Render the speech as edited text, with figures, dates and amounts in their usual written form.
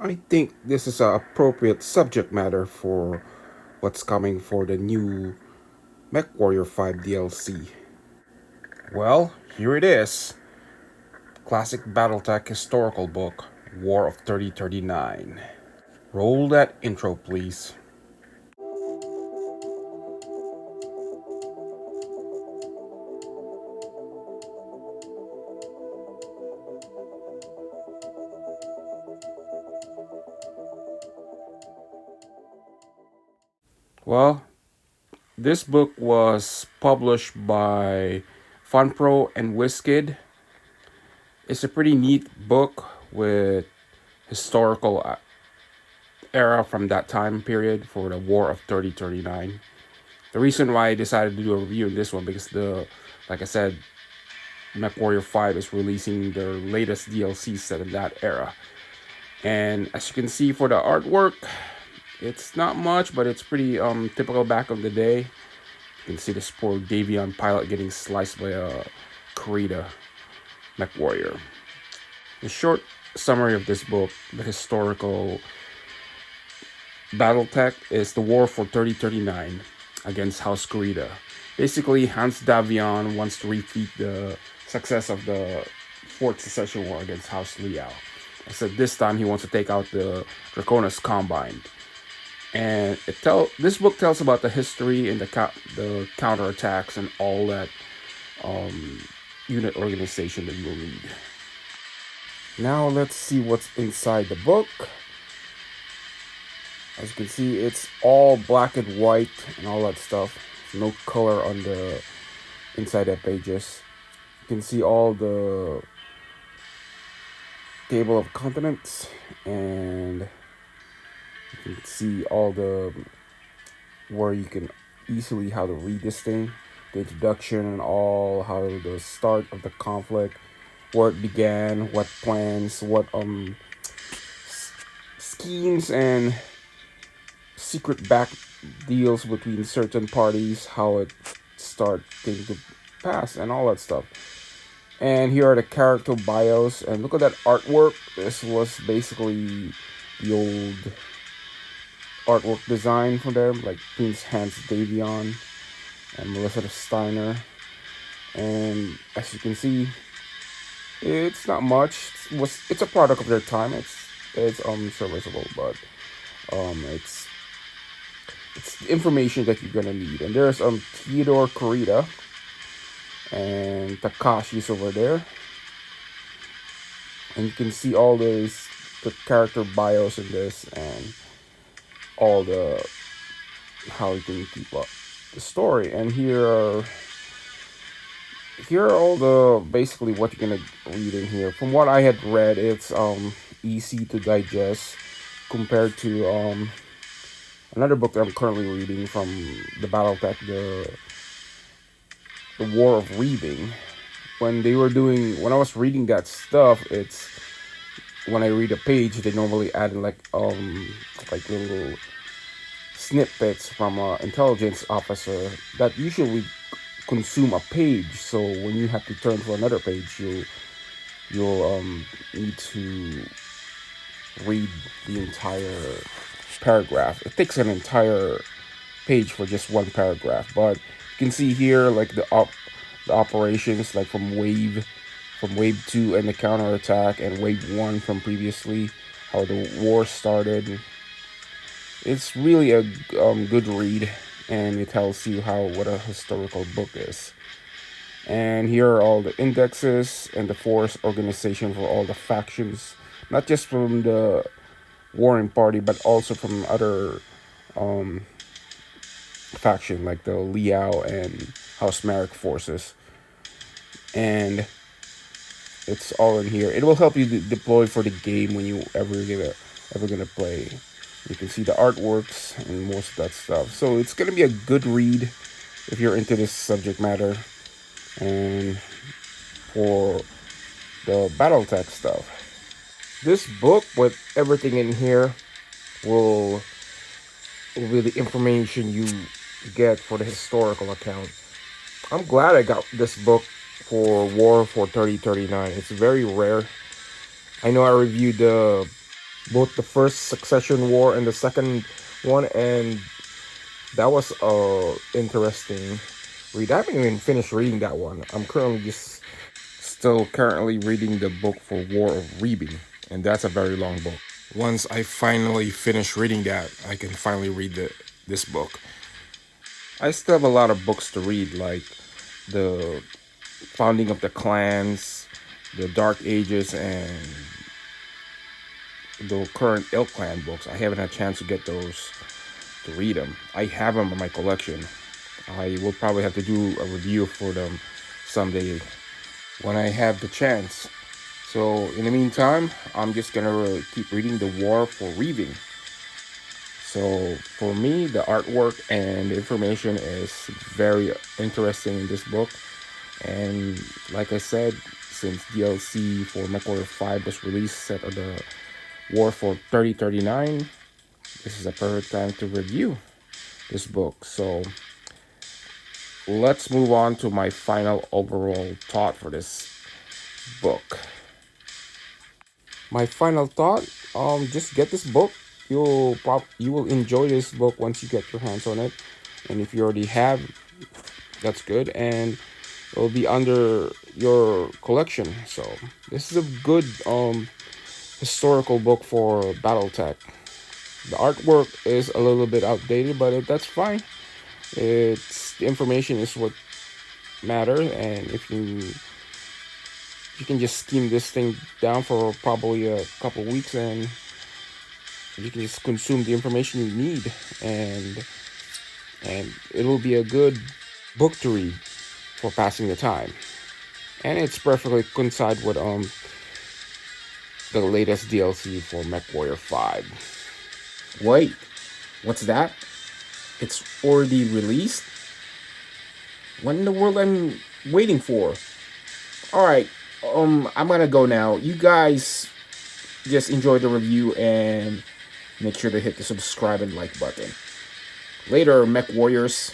I think this is an appropriate subject matter for what's coming for the new MechWarrior 5 DLC. Well, here it is. Classic Battletech historical book, War of 3039. Roll that intro, please. Well, this book was published by FunPro and WizKid. It's a pretty neat book with historical era from that time period for the War of 3039. The reason why I decided to do a review of this one because like I said, MechWarrior 5 is releasing their latest DLC set in that era. And as you can see for the artwork, it's not much, but it's pretty typical back of the day. You can see this poor Davion pilot getting sliced by a Kurita MechWarrior. The short summary of this book, the historical Battletech, is the war for 3039 against House Kurita. Basically, Hans Davion wants to repeat the success of the Fourth Secession War against House Liao. Except this time he wants to take out the Draconis Combine. And this book tells about the history and the counterattacks and all that unit organization that you will need. Now let's see what's inside the book. As you can see, it's all black and white and all that stuff. No color on the inside the pages. You can see all the table of contents, and you can see all the where you can easily how to read this thing, the introduction and all, how the start of the conflict, where it began, what plans, what schemes and secret back deals between certain parties, how it came to pass, and all that stuff. And here are the character bios, and look at that artwork. This was basically the old artwork design for them, like Prince Hans Davion and Melissa Steiner. And as you can see, it's not much. It's a product of their time. It's serviceable, but it's information that you're gonna need. And there's Theodore Kurita and Takashi's over there, and you can see all the character bios in this and all the how you can keep up the story. And here are all the basically what you're gonna read in here. From what I had read, it's easy to digest compared to another book that I'm currently reading from the Battletech, the War of Reading. When I was reading that stuff, it's when I read a page, they normally add like little snippets from an intelligence officer that usually consume a page. So when you have to turn to another page, you'll need to read the entire paragraph. It takes an entire page for just one paragraph, but you can see here like the operations like from wave 2 and the counterattack, and wave 1 from previously, how the war started. It's really a good read, and it tells you what a historical book is. And here are all the indexes and the force organization for all the factions, not just from the warring party, but also from other faction like the Liao and House Merrick forces. And it's all in here. It will help you deploy for the game when you ever gonna play. You can see the artworks and most of that stuff. So it's gonna be a good read if you're into this subject matter. And for the BattleTech stuff, this book with everything in here will be the information you get for the historical account. I'm glad I got this book for War for 3039. It's very rare. I know I reviewed the both the first Succession War and the second one, and that was interesting read. I haven't even finished reading that one. I'm currently just still currently reading the book for War of Reaping, and that's a very long book. Once I finally finish reading that, I can finally read this book. I still have a lot of books to read, like the founding of the clans, the Dark Ages, and the current Ilk Clan books. I haven't had a chance to get those to read them. I have them in my collection. I will probably have to do a review for them someday when I have the chance. So in the meantime, I'm just gonna keep reading the War for Reaving. So for me, the artwork and the information is very interesting in this book. And like I said, since DLC for MechWarrior 5 was released set of the War for 3039, this is a perfect time to review this book. So let's move on to my final overall thought for this book. My final thought, just get this book. You will enjoy this book once you get your hands on it. And if you already have, that's good, and it'll be under your collection. So this is a good historical book for Battletech. The artwork is a little bit outdated, but that's fine. It's the information is what matters, and if you can just skim this thing down for probably a couple weeks, and you can just consume the information you need, and it will be a good book to read for passing the time. And it's perfectly coincide with the latest DLC for MechWarrior 5. Wait, what's that? It's already released? What in the world I'm waiting for? Alright, I'm gonna go now. You guys just enjoy the review and make sure to hit the subscribe and like button. Later, Mech Warriors.